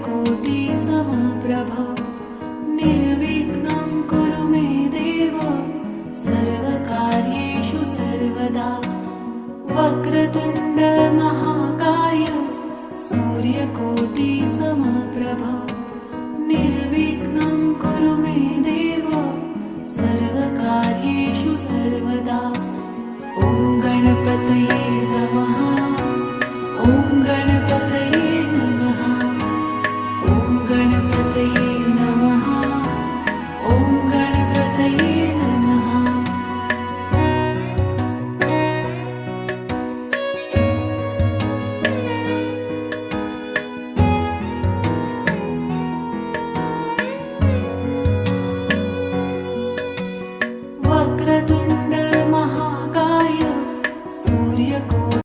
सूर्यकोटिसमप्रभ निर्विघ्नं कुरु मे देव सर्वकार्येषु सर्वदा। वक्रतुण्ड महाकाय सूर्यकोटिसमप्रभ निर्विघ्नं कुरु मे देव सर्वकार्येषु सर्वदा। ॐ गणपतये